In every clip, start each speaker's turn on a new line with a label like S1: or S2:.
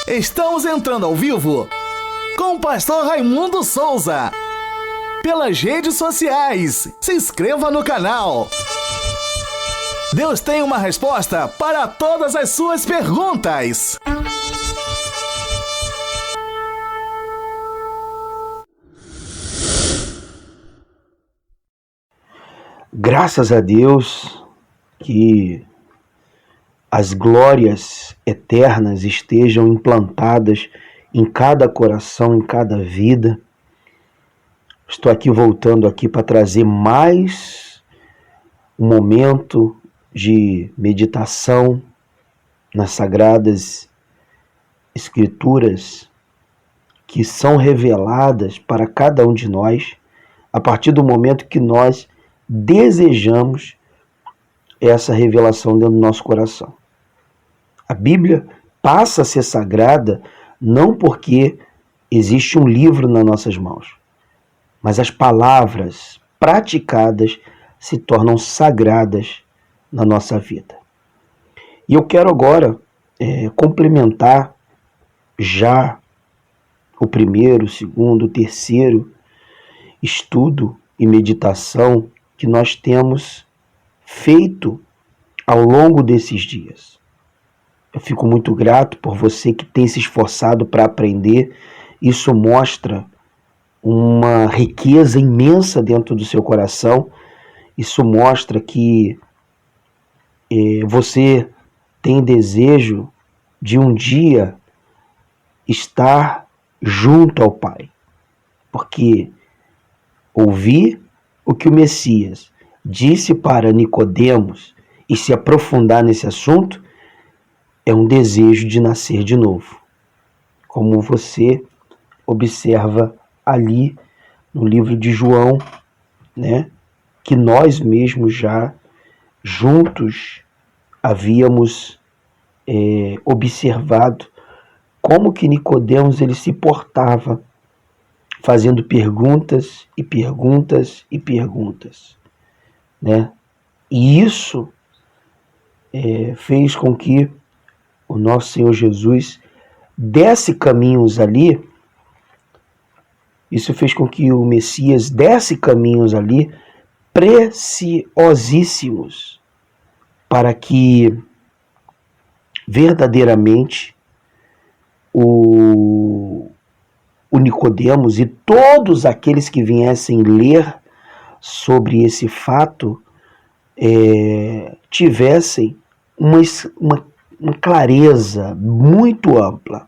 S1: Estamos entrando ao vivo com o pastor Raimundo Souza. Pelas redes sociais, se inscreva no canal. Deus tem uma resposta para todas as suas perguntas.
S2: Graças a Deus que as glórias eternas estejam implantadas em cada coração, em cada vida. Estou aqui voltando aqui para trazer mais um momento de meditação nas Sagradas Escrituras que são reveladas para cada um de nós a partir do momento que nós desejamos essa revelação dentro do nosso coração. A Bíblia passa a ser sagrada não porque existe um livro nas nossas mãos, mas as palavras praticadas se tornam sagradas na nossa vida. E eu quero agora complementar já o primeiro, o segundo, o terceiro estudo e meditação que nós temos feito ao longo desses dias. Eu fico muito grato por você que tem se esforçado para aprender. Isso mostra uma riqueza imensa dentro do seu coração. Isso mostra que você tem desejo de um dia estar junto ao Pai. Porque ouvir o que o Messias disse para Nicodemos e se aprofundar nesse assunto é um desejo de nascer de novo. Como você observa ali no livro de João, né, que nós mesmos já juntos havíamos observado como que Nicodemos ele se portava, fazendo perguntas e perguntas e perguntas, né? E isso fez com que o nosso Senhor Jesus desse caminhos ali. Isso fez com que o Messias desse caminhos ali preciosíssimos para que verdadeiramente o Nicodemos e todos aqueles que viessem ler sobre esse fato tivessem uma clareza muito ampla.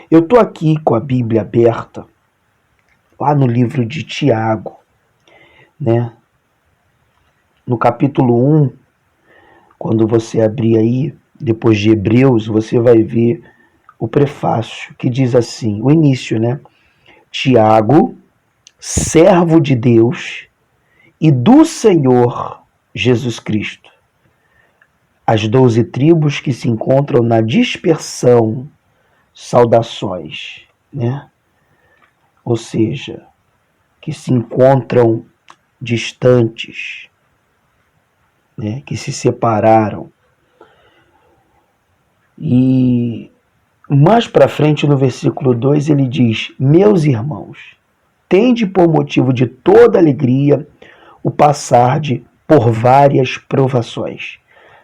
S2: Eu estou aqui com a Bíblia aberta, lá no livro de Tiago, né? No capítulo 1, quando você abrir aí, depois de Hebreus, você vai ver o prefácio, que diz assim, o início, né? Tiago, servo de Deus e do Senhor Jesus Cristo. As 12 tribos que se encontram na dispersão, saudações, né? Ou seja, que se encontram distantes, né? Que se separaram. E mais para frente, no versículo 2, ele diz, meus irmãos, tende por motivo de toda alegria o passarde por várias provações,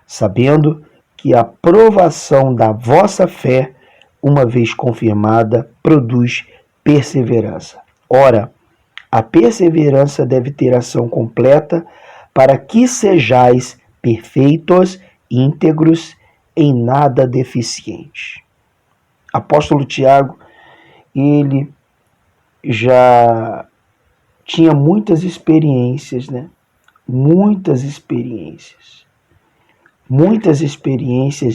S2: sabendo que a provação da vossa fé, uma vez confirmada, produz perseverança. Ora, a perseverança deve ter ação completa, para que sejais perfeitos, íntegros, em nada deficientes. Apóstolo Tiago, ele já tinha muitas experiências, né? Muitas experiências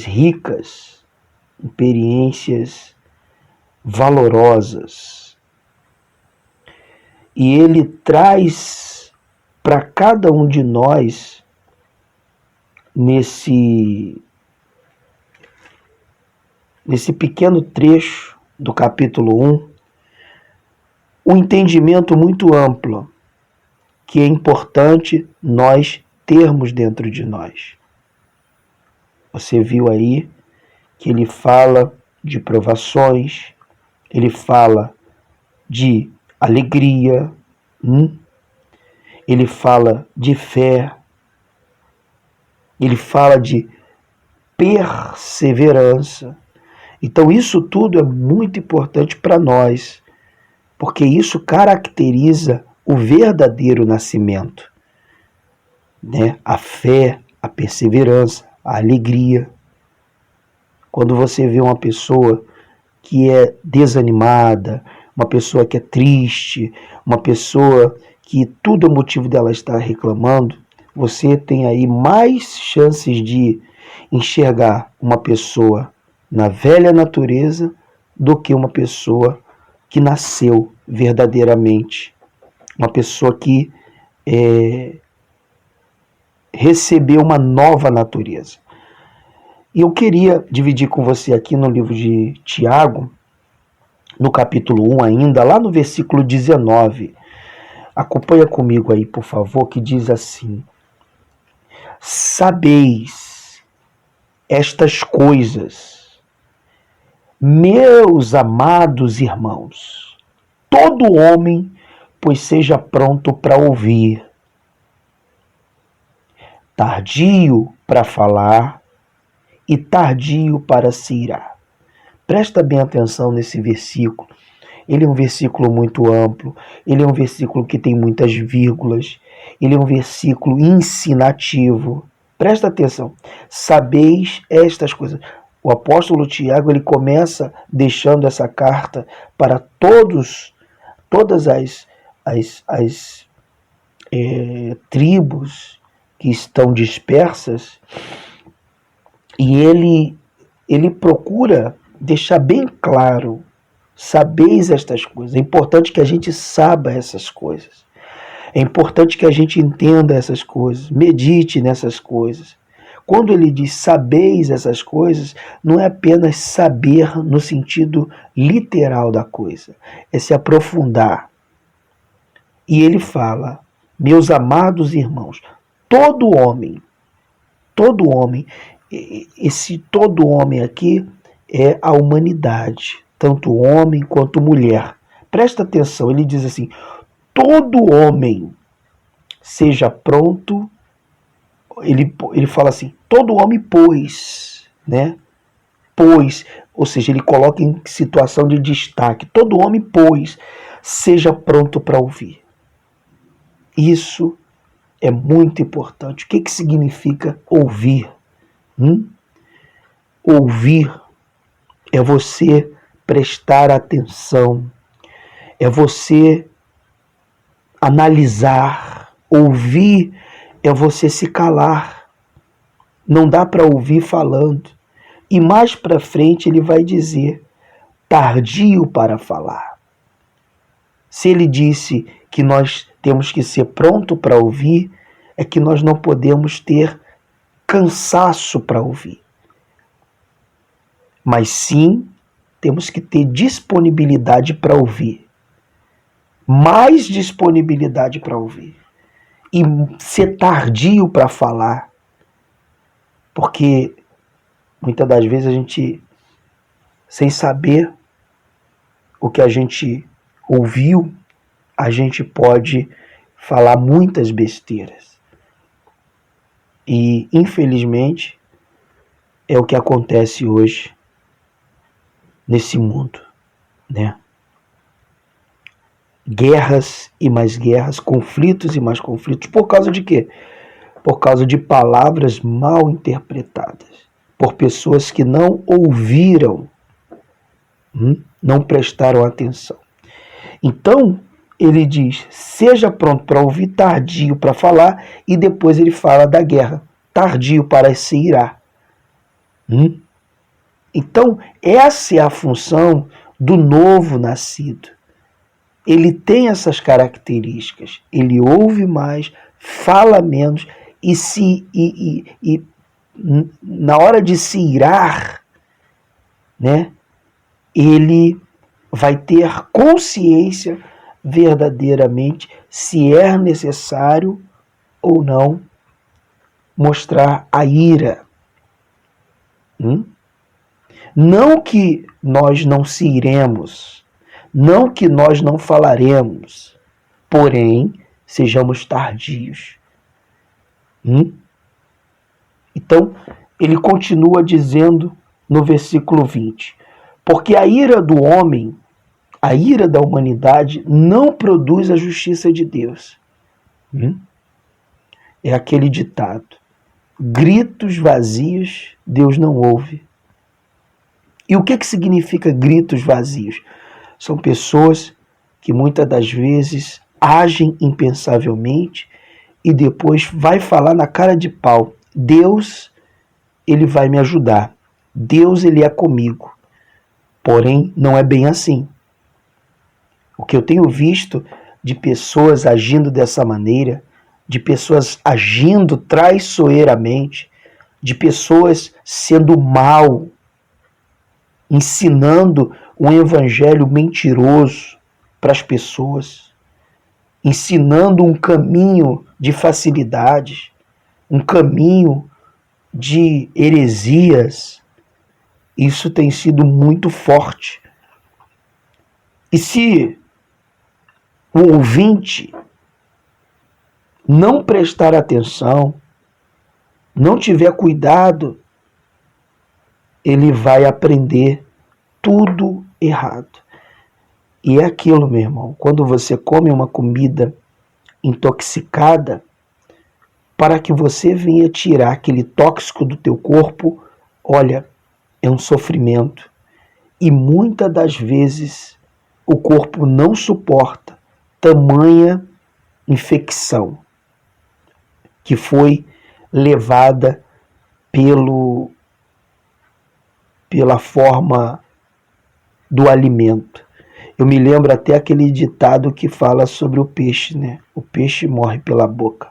S2: ricas, experiências valorosas. E ele traz para cada um de nós, nesse pequeno trecho do capítulo 1, um entendimento muito amplo que é importante nós termos dentro de nós. Você viu aí que ele fala de provações, ele fala de alegria, ele fala de fé, ele fala de perseverança. Então isso tudo é muito importante para nós, porque isso caracteriza o verdadeiro nascimento, né? A fé, a perseverança, a alegria. Quando você vê uma pessoa que é desanimada, uma pessoa que é triste, uma pessoa que tudo é motivo dela estar reclamando, você tem aí mais chances de enxergar uma pessoa na velha natureza do que uma pessoa que nasceu verdadeiramente, uma pessoa que recebeu uma nova natureza. E eu queria dividir com você aqui no livro de Tiago, no capítulo 1 ainda, lá no versículo 19. Acompanha comigo aí, por favor, que diz assim: sabeis estas coisas, meus amados irmãos, todo homem, pois seja pronto para ouvir, tardio para falar e tardio para se irar. Presta bem atenção nesse versículo. Ele é um versículo muito amplo, ele é um versículo que tem muitas vírgulas, ele é um versículo ensinativo. Presta atenção. Sabeis estas coisas. O apóstolo Tiago, ele começa deixando essa carta para todas as tribos que estão dispersas, e ele procura deixar bem claro: sabeis estas coisas. É importante que a gente saiba essas coisas. É importante que a gente entenda essas coisas, medite nessas coisas. Quando ele diz sabeis essas coisas, não é apenas saber no sentido literal da coisa, é se aprofundar. E ele fala: meus amados irmãos, todo homem, esse todo homem aqui é a humanidade, tanto homem quanto mulher. Presta atenção, ele diz assim: todo homem seja pronto. Ele fala assim: todo homem, pois, né? Pois, ou seja, ele coloca em situação de destaque. Todo homem, pois, seja pronto para ouvir. Isso é muito importante. O que significa ouvir? Ouvir é você prestar atenção, é você analisar. Ouvir é você se calar. Não dá para ouvir falando. E mais para frente ele vai dizer: tardio para falar. Se ele disse que nós temos que ser pronto para ouvir, é que nós não podemos ter cansaço para ouvir. Mas sim, temos que ter disponibilidade para ouvir. Mais disponibilidade para ouvir. E ser tardio para falar. Porque muitas das vezes a gente, sem saber o que a gente ouviu, a gente pode falar muitas besteiras. E, infelizmente, é o que acontece hoje nesse mundo, né? Guerras e mais guerras, conflitos e mais conflitos. Por causa de quê? Por causa de palavras mal interpretadas, por pessoas que não ouviram, não prestaram atenção. Então, ele diz: seja pronto para ouvir, tardio para falar, e depois ele fala da guerra, tardio para se irar. Então, essa é a função do novo nascido. Ele tem essas características. Ele ouve mais, fala menos, e na hora de se irar, né, ele vai ter consciência verdadeiramente se é necessário ou não mostrar a ira. Não que nós não se iremos, não que nós não falaremos, porém, sejamos tardios. Então, ele continua dizendo no versículo 20: porque a ira do homem, a ira da humanidade, não produz a justiça de Deus. É aquele ditado: gritos vazios Deus não ouve. E o que significa gritos vazios? São pessoas que muitas das vezes agem impensavelmente e depois vai falar na cara de pau: Deus, ele vai me ajudar. Deus, ele é comigo. Porém, não é bem assim. O que eu tenho visto de pessoas agindo dessa maneira, de pessoas agindo traiçoeiramente, de pessoas sendo mal, ensinando um evangelho mentiroso para as pessoas, ensinando um caminho de facilidades, um caminho de heresias. Isso tem sido muito forte. E se o ouvinte não prestar atenção, não tiver cuidado, ele vai aprender tudo errado. E é aquilo, meu irmão, quando você come uma comida intoxicada, para que você venha tirar aquele tóxico do teu corpo, olha, é um sofrimento. E muitas das vezes o corpo não suporta tamanha infecção que foi levada pela forma do alimento. Eu me lembro até aquele ditado que fala sobre o peixe, né? O peixe morre pela boca.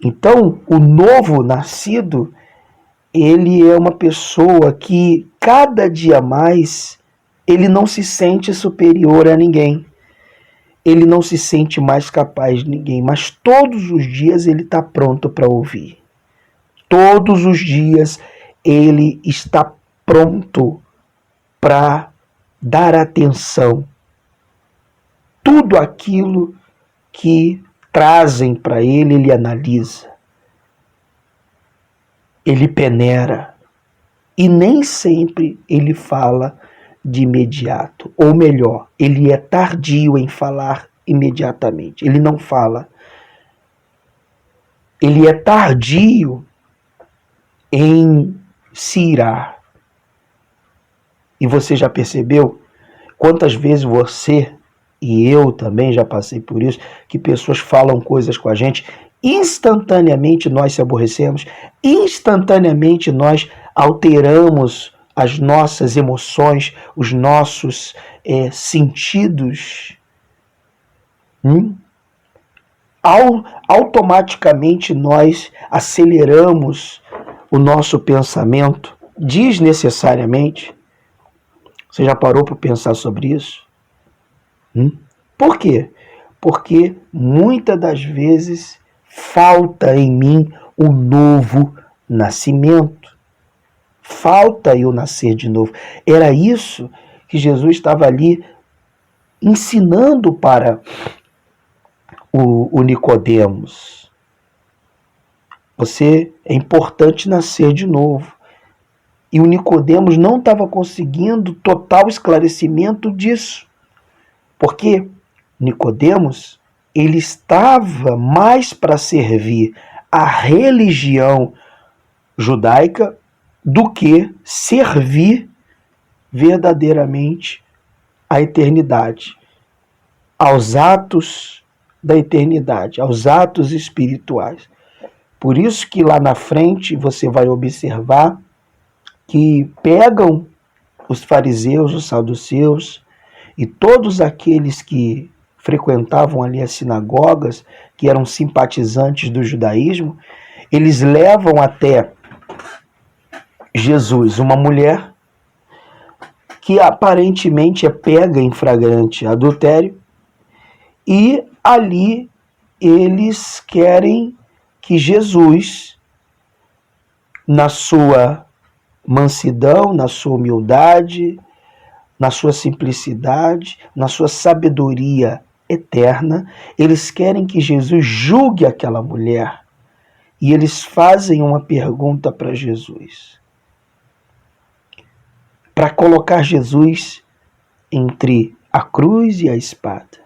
S2: Então, o novo nascido, ele é uma pessoa que cada dia mais ele não se sente superior a ninguém. Ele não se sente mais capaz de ninguém, mas todos os dias ele está pronto para ouvir. Todos os dias ele está pronto para dar atenção. Tudo aquilo que trazem para ele, ele analisa. Ele peneira. E nem sempre ele fala de imediato. Ou melhor, ele é tardio em falar imediatamente. Ele não fala. Ele é tardio em se irar. E você já percebeu quantas vezes você e eu também já passei por isso, que pessoas falam coisas com a gente, instantaneamente nós se aborrecemos, instantaneamente nós alteramos as nossas emoções, os nossos sentidos. Automaticamente nós aceleramos o nosso pensamento desnecessariamente. Você já parou para pensar sobre isso? Por quê? Porque muitas das vezes falta em mim o novo nascimento. Falta eu nascer de novo. Era isso que Jesus estava ali ensinando para o Nicodemos. É importante nascer de novo. E o Nicodemos não estava conseguindo total esclarecimento disso. Porque Nicodemos, ele estava mais para servir a religião judaica do que servir verdadeiramente a eternidade, aos atos da eternidade, aos atos espirituais. Por isso que lá na frente você vai observar que pegam os fariseus, os saduceus e todos aqueles que frequentavam ali as sinagogas, que eram simpatizantes do judaísmo, eles levam até Jesus uma mulher que aparentemente é pega em flagrante adultério, e ali eles querem que Jesus, na sua mansidão, na sua humildade, na sua simplicidade, na sua sabedoria eterna. Eles querem que Jesus julgue aquela mulher. E eles fazem uma pergunta para Jesus, para colocar Jesus entre a cruz e a espada.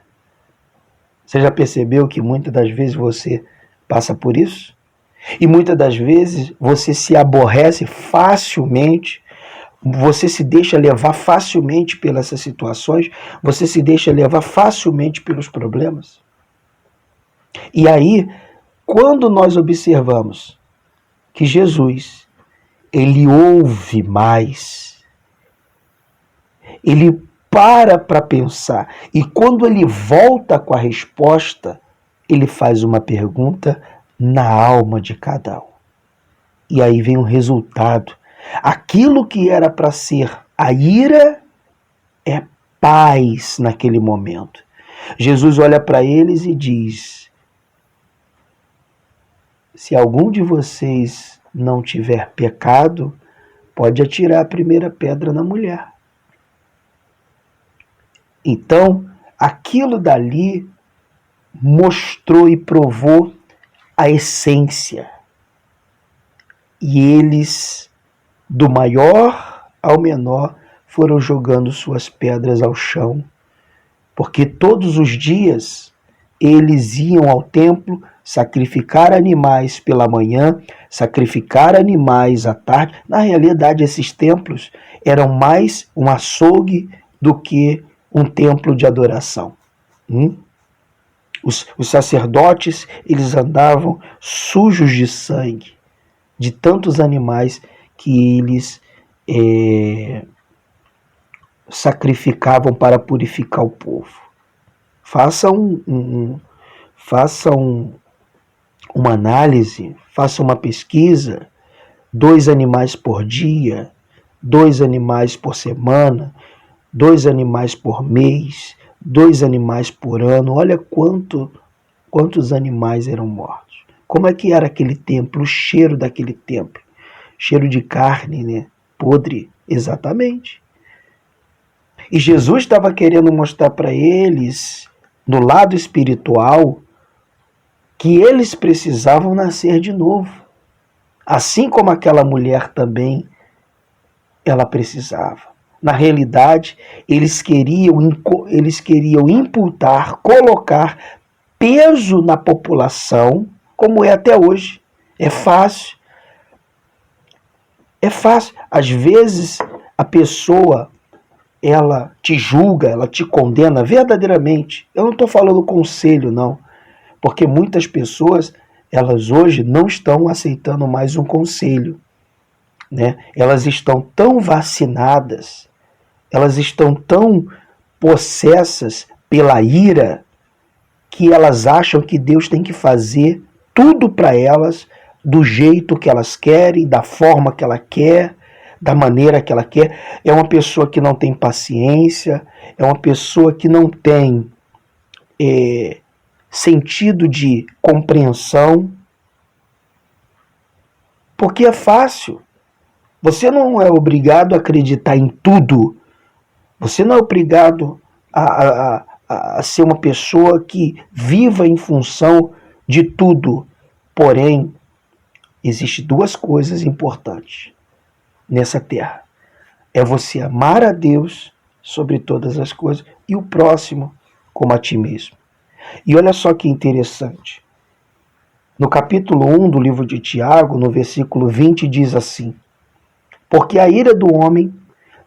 S2: Você já percebeu que muitas das vezes você passa por isso? E muitas das vezes você se aborrece facilmente, você se deixa levar facilmente pelas situações, você se deixa levar facilmente pelos problemas. E aí, quando nós observamos que Jesus, ele ouve mais, ele para pensar, e quando ele volta com a resposta, ele faz uma pergunta na alma de cada um. E aí vem o resultado. Aquilo que era para ser a ira é paz naquele momento. Jesus olha para eles e diz: se algum de vocês não tiver pecado, pode atirar a primeira pedra na mulher. Então, aquilo dali mostrou e provou a essência. E eles, do maior ao menor, foram jogando suas pedras ao chão, porque todos os dias eles iam ao templo sacrificar animais pela manhã, sacrificar animais à tarde. Na realidade, esses templos eram mais um açougue do que um templo de adoração. Os sacerdotes, eles andavam sujos de sangue, de tantos animais que eles sacrificavam para purificar o povo. Faça uma análise, faça uma pesquisa, 2 animais por dia, 2 animais por semana, 2 animais por mês, 2 animais por ano. Olha quantos animais eram mortos. Como é que era aquele templo, o cheiro daquele templo? Cheiro de carne, né? Podre, exatamente. E Jesus estava querendo mostrar para eles, no lado espiritual, que eles precisavam nascer de novo. Assim como aquela mulher também, ela precisava. Na realidade, eles queriam imputar, colocar peso na população, como é até hoje. É fácil. É fácil. Às vezes, a pessoa, ela te julga, ela te condena verdadeiramente. Eu não estou falando conselho, não. Porque muitas pessoas, elas hoje não estão aceitando mais um conselho, né? Elas estão tão vacinadas, elas estão tão possessas pela ira, que elas acham que Deus tem que fazer tudo para elas, do jeito que elas querem, da forma que ela quer, da maneira que ela quer. É uma pessoa que não tem paciência, é uma pessoa que não tem sentido de compreensão, porque é fácil. Você não é obrigado a acreditar em tudo. Você não é obrigado a ser uma pessoa que viva em função de tudo. Porém, existem 2 coisas importantes nessa terra. É você amar a Deus sobre todas as coisas e o próximo como a ti mesmo. E olha só que interessante. No capítulo 1 do livro de Tiago, no versículo 20, diz assim: porque a ira do homem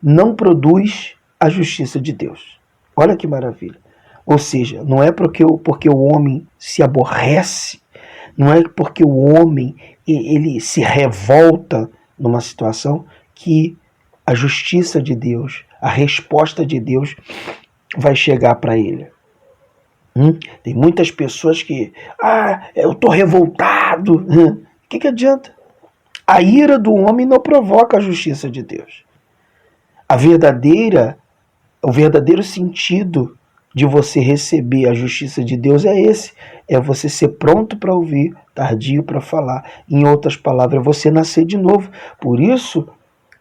S2: não produz a justiça de Deus. Olha que maravilha. Ou seja, não é porque o homem se aborrece, não é porque o homem ele se revolta numa situação que a justiça de Deus, a resposta de Deus vai chegar para ele. Tem muitas pessoas que, eu estou revoltado. O que adianta? A ira do homem não provoca a justiça de Deus. O verdadeiro sentido de você receber a justiça de Deus é esse. É você ser pronto para ouvir, tardio para falar. Em outras palavras, é você nascer de novo. Por isso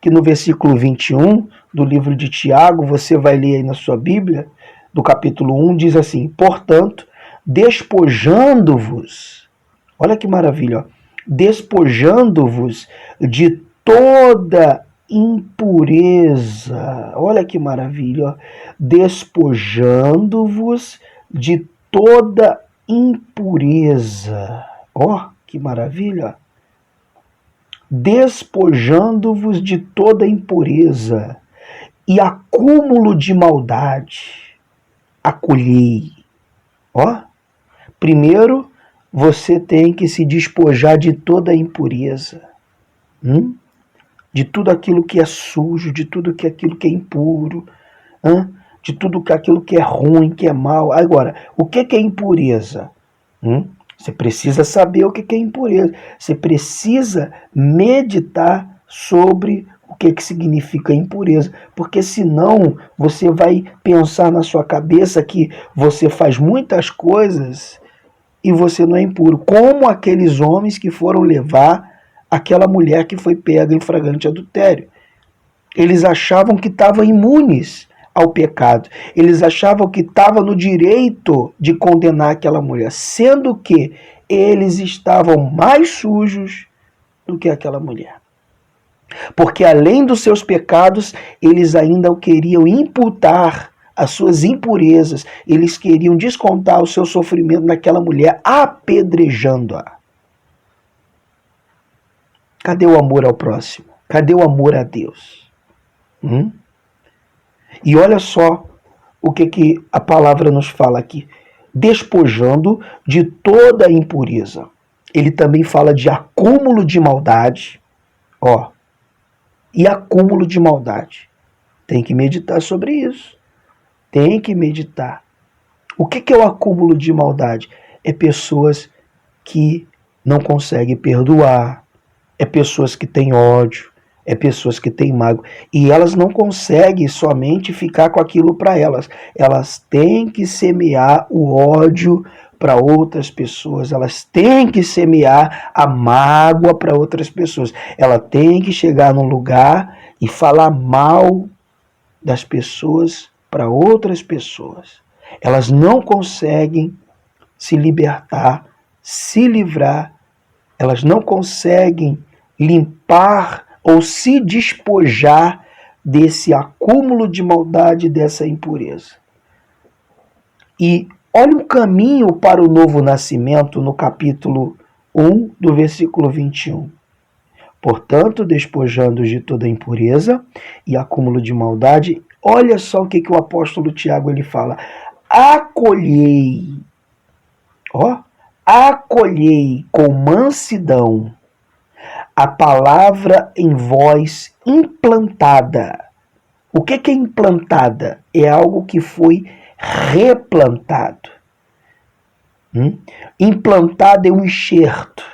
S2: que no versículo 21 do livro de Tiago, você vai ler aí na sua Bíblia, do capítulo 1, diz assim: portanto, despojando-vos, olha que maravilha, ó, despojando-vos de toda impureza, olha que maravilha, ó, despojando-vos de toda impureza, ó, que maravilha, despojando-vos de toda impureza e acúmulo de maldade, acolhei. Ó, primeiro você tem que se despojar de toda impureza, de tudo aquilo que é sujo, de tudo aquilo que é impuro, de tudo aquilo que é ruim, que é mal. Agora, o que é impureza? Você precisa saber o que é impureza. Você precisa meditar sobre o que significa impureza. Porque senão você vai pensar na sua cabeça que você faz muitas coisas e você não é impuro. Como aqueles homens que foram levar aquela mulher que foi pega em flagrante adultério. Eles achavam que estavam imunes ao pecado. Eles achavam que estavam no direito de condenar aquela mulher, sendo que eles estavam mais sujos do que aquela mulher. Porque além dos seus pecados, eles ainda o queriam imputar as suas impurezas. Eles queriam descontar o seu sofrimento naquela mulher, apedrejando-a. Cadê o amor ao próximo? Cadê o amor a Deus? E olha só o que a palavra nos fala aqui. Despojando de toda impureza. Ele também fala de acúmulo de maldade. Ó, e acúmulo de maldade. Tem que meditar sobre isso. Tem que meditar. O que é o acúmulo de maldade? É pessoas que não conseguem perdoar. É pessoas que têm ódio. É pessoas que têm mágoa. E elas não conseguem somente ficar com aquilo para elas. Elas têm que semear o ódio para outras pessoas. Elas têm que semear a mágoa para outras pessoas. Ela tem que chegar num lugar e falar mal das pessoas para outras pessoas. Elas não conseguem se libertar, se livrar. Elas não conseguem limpar ou se despojar desse acúmulo de maldade, dessa impureza. E olha um caminho para o novo nascimento no capítulo 1, do versículo 21. Portanto, despojando de toda impureza e acúmulo de maldade, olha só o que o apóstolo Tiago ele fala. Acolhei, acolhei com mansidão a palavra em vós implantada. O que é implantada? É algo que foi replantado. Implantado é um enxerto,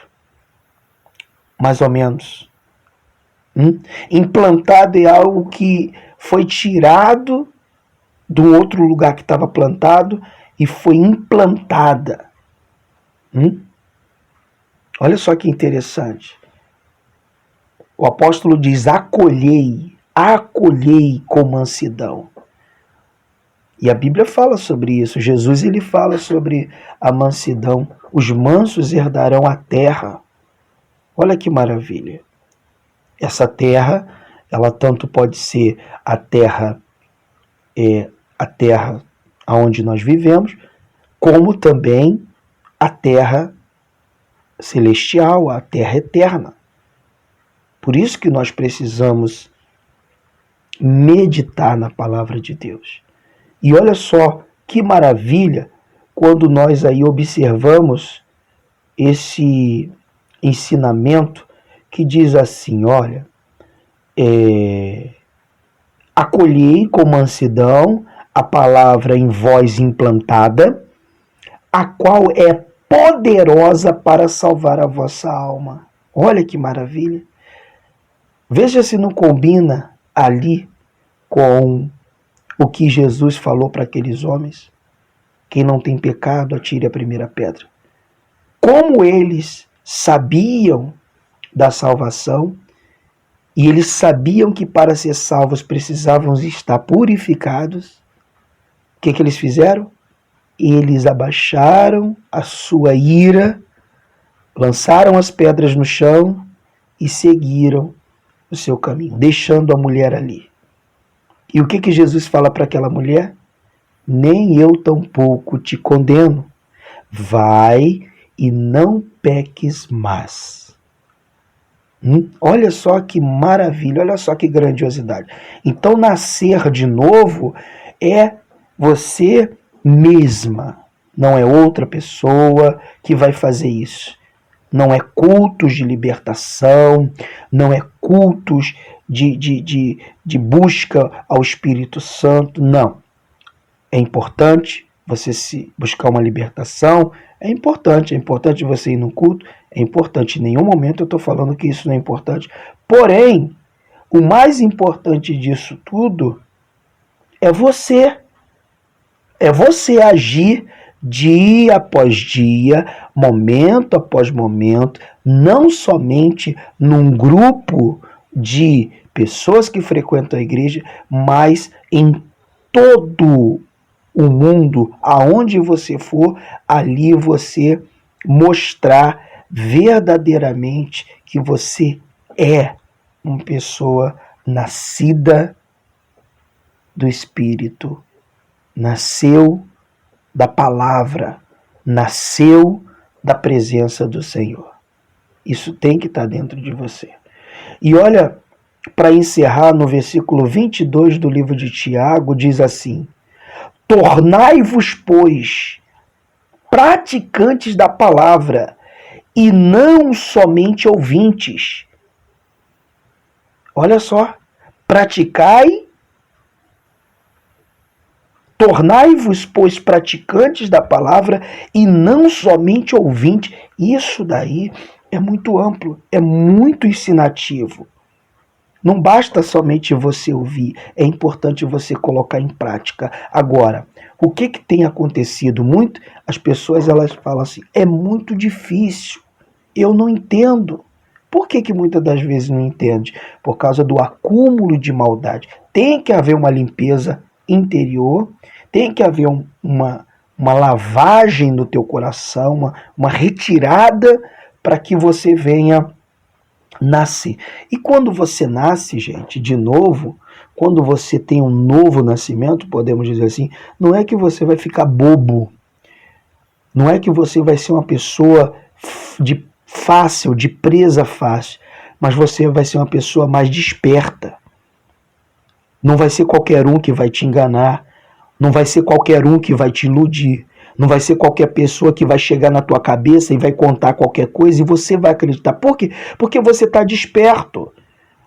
S2: mais ou menos. Implantado é algo que foi tirado do outro lugar que estava plantado e foi implantada. Olha só que interessante. O apóstolo diz: acolhei com mansidão. E a Bíblia fala sobre isso. Jesus ele fala sobre a mansidão. Os mansos herdarão a terra. Olha que maravilha. Essa terra, ela tanto pode ser a terra onde nós vivemos, como também a terra celestial, a terra eterna. Por isso que nós precisamos meditar na palavra de Deus. E olha só que maravilha quando nós aí observamos esse ensinamento que diz assim, olha, acolhei com mansidão a palavra em vós implantada, a qual é poderosa para salvar a vossa alma. Olha que maravilha. Veja se não combina ali com o que Jesus falou para aqueles homens. Quem não tem pecado, atire a primeira pedra. Como eles sabiam da salvação, e eles sabiam que para ser salvos precisavam estar purificados, o que eles fizeram? Eles abaixaram a sua ira, lançaram as pedras no chão e seguiram o seu caminho, deixando a mulher ali. E o que Jesus fala para aquela mulher? Nem eu tampouco te condeno. Vai e não peques mais. Olha só que maravilha, olha só que grandiosidade. Então, nascer de novo é você mesma, não é outra pessoa que vai fazer isso. Não é cultos de libertação, não é cultos de busca ao Espírito Santo, não. É importante você se buscar uma libertação, é importante você ir no culto, é importante. Em nenhum momento eu estou falando que isso não é importante. Porém, o mais importante disso tudo é você. É você agir dia após dia, momento após momento, não somente num grupo de pessoas que frequentam a igreja, mas em todo o mundo, aonde você for, ali você mostrar verdadeiramente que você é uma pessoa nascida do Espírito, nasceu da palavra, nasceu da presença do Senhor. Isso tem que estar dentro de você. E olha, para encerrar, no versículo 22 do livro de Tiago, diz assim: tornai-vos, pois, praticantes da palavra, e não somente ouvintes. Olha só, tornai-vos, pois, praticantes da palavra e não somente ouvintes. Isso daí é muito amplo, é muito ensinativo. Não basta somente você ouvir, é importante você colocar em prática. Agora, o que tem acontecido muito? As pessoas elas falam assim, é muito difícil, eu não entendo. Por que muitas das vezes não entende? Por causa do acúmulo de maldade. Tem que haver uma limpeza interior, tem que haver uma lavagem no teu coração, uma retirada para que você venha nascer. E quando você nasce, gente, de novo, quando você tem um novo nascimento, podemos dizer assim, não é que você vai ficar bobo, não é que você vai ser uma pessoa de presa fácil, mas você vai ser uma pessoa mais desperta. Não vai ser qualquer um que vai te enganar, não vai ser qualquer um que vai te iludir, não vai ser qualquer pessoa que vai chegar na tua cabeça e vai contar qualquer coisa e você vai acreditar. Por quê? Porque você está desperto.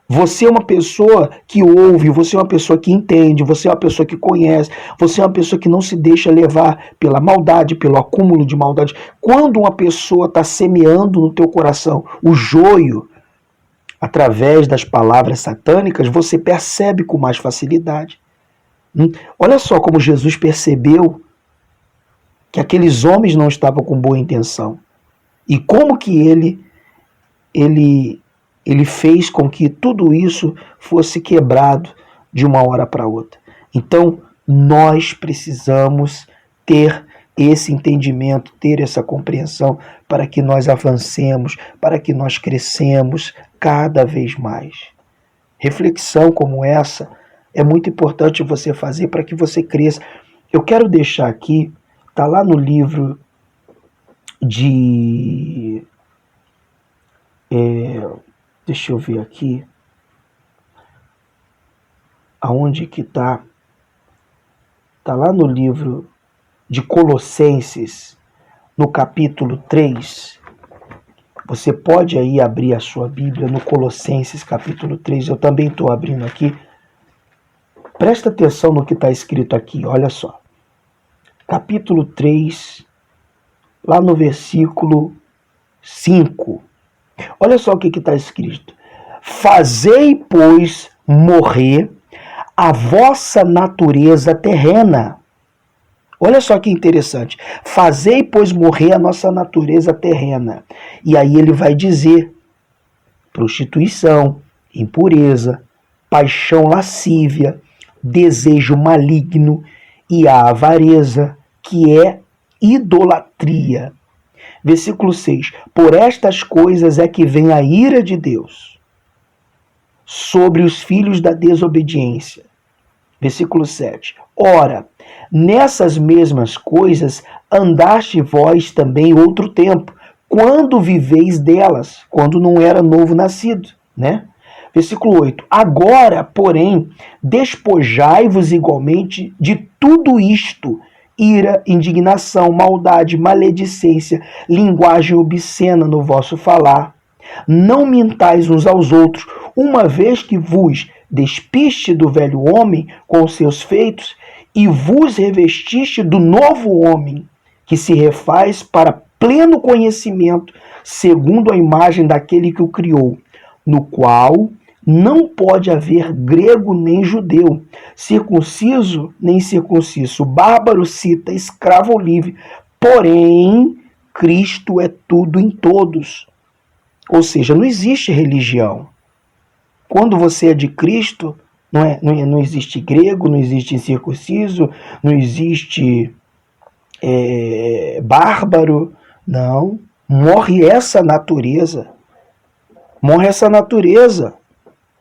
S2: Você é uma pessoa que ouve, você é uma pessoa que entende, você é uma pessoa que conhece, você é uma pessoa que não se deixa levar pela maldade, pelo acúmulo de maldade. Quando uma pessoa está semeando no teu coração o joio, através das palavras satânicas, você percebe com mais facilidade. Olha só como Jesus percebeu que aqueles homens não estavam com boa intenção. E como que ele fez com que tudo isso fosse quebrado de uma hora para outra. Então, nós precisamos ter esse entendimento, ter essa compreensão para que nós avancemos, para que nós crescemos cada vez mais. Reflexão como essa é muito importante você fazer para que você cresça. Eu quero deixar aqui, está lá no livro de... deixa eu ver aqui. Aonde que está? Está lá no livro de Colossenses, no capítulo 3. Você pode aí abrir a sua Bíblia no Colossenses, capítulo 3. Eu também estou abrindo aqui. Presta atenção no que está escrito aqui, olha só. Capítulo 3, lá no versículo 5. Olha só o que está escrito. Fazei, pois, morrer a vossa natureza terrena. Olha só que interessante. Fazei, pois, morrer a nossa natureza terrena. E aí ele vai dizer prostituição, impureza, paixão lascívia, desejo maligno e a avareza, que é idolatria. Versículo 6. Por estas coisas é que vem a ira de Deus sobre os filhos da desobediência. Versículo 7. Ora, nessas mesmas coisas andaste vós também outro tempo, quando viveis delas, quando não era novo nascido, né? Versículo 8. Agora, porém, despojai-vos igualmente de tudo isto: ira, indignação, maldade, maledicência, linguagem obscena no vosso falar. Não mintais uns aos outros, uma vez que vos despiste do velho homem com os seus feitos e vos revestiste do novo homem, que se refaz para pleno conhecimento, segundo a imagem daquele que o criou, no qual não pode haver grego nem judeu, circunciso nem incircunciso, bárbaro, cita, escravo ou livre, porém Cristo é tudo em todos. Ou seja, não existe religião. Quando você é de Cristo, não existe grego, não existe incircunciso, não existe bárbaro, não. Morre essa natureza. Morre essa natureza.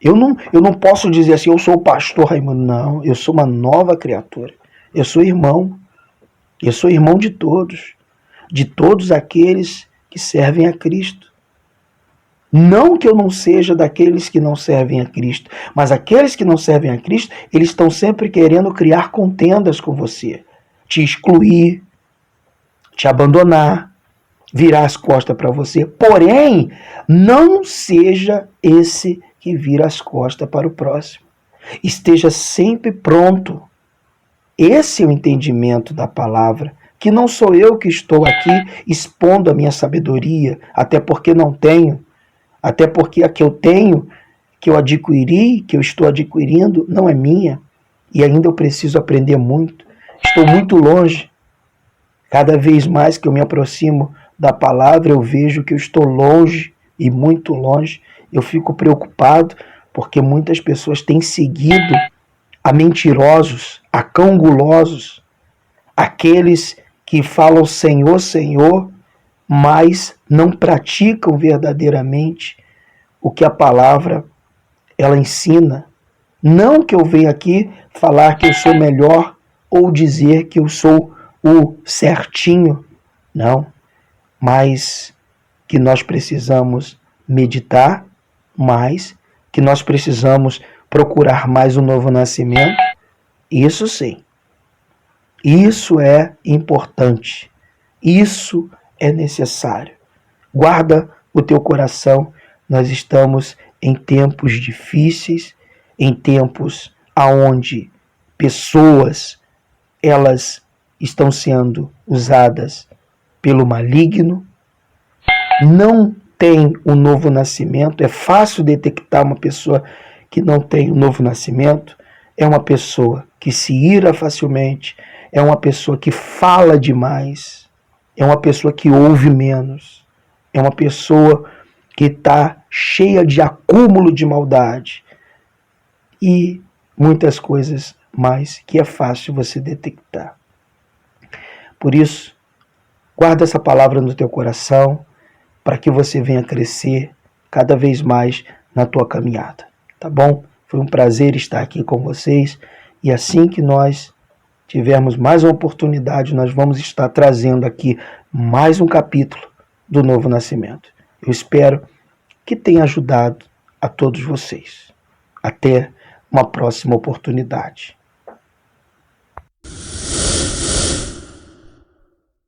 S2: Eu não posso dizer assim, eu sou o pastor Raimundo. Não, eu sou uma nova criatura. Eu sou irmão. Eu sou irmão de todos aqueles que servem a Cristo. Não que eu não seja daqueles que não servem a Cristo, mas aqueles que não servem a Cristo, eles estão sempre querendo criar contendas com você, te excluir, te abandonar, virar as costas para você. Porém, não seja esse que vira as costas para o próximo. Esteja sempre pronto. Esse é o entendimento da palavra, que não sou eu que estou aqui expondo a minha sabedoria, até porque não tenho, até porque a que eu tenho, que eu adquiri, que eu estou adquirindo, não é minha, e ainda eu preciso aprender muito. Estou muito longe. Cada vez mais que eu me aproximo da palavra, eu vejo que eu estou longe, e muito longe. Eu fico preocupado, porque muitas pessoas têm seguido a mentirosos, a cão-gulosos, aqueles que falam Senhor, Senhor, mas não praticam verdadeiramente o que a palavra ela ensina. Não que eu venha aqui falar que eu sou melhor ou dizer que eu sou o certinho, não, mas que nós precisamos meditar mais, que nós precisamos procurar mais o novo nascimento. Isso sim. Isso é importante. Isso é necessário. Guarda o teu coração. Nós estamos em tempos difíceis, em tempos aonde pessoas elas estão sendo usadas pelo maligno. Não tem um novo nascimento. É fácil detectar uma pessoa que não tem um novo nascimento. É uma pessoa que se ira facilmente. É uma pessoa que fala demais. É uma pessoa que ouve menos. É uma pessoa que está cheia de acúmulo de maldade. E muitas coisas mais que é fácil você detectar. Por isso, guarda essa palavra no teu coração, para que você venha crescer cada vez mais na tua caminhada. Tá bom? Foi um prazer estar aqui com vocês. E assim que nós tivermos mais uma oportunidade, nós vamos estar trazendo aqui mais um capítulo do Novo Nascimento. Eu espero que tenha ajudado a todos vocês. Até uma próxima oportunidade.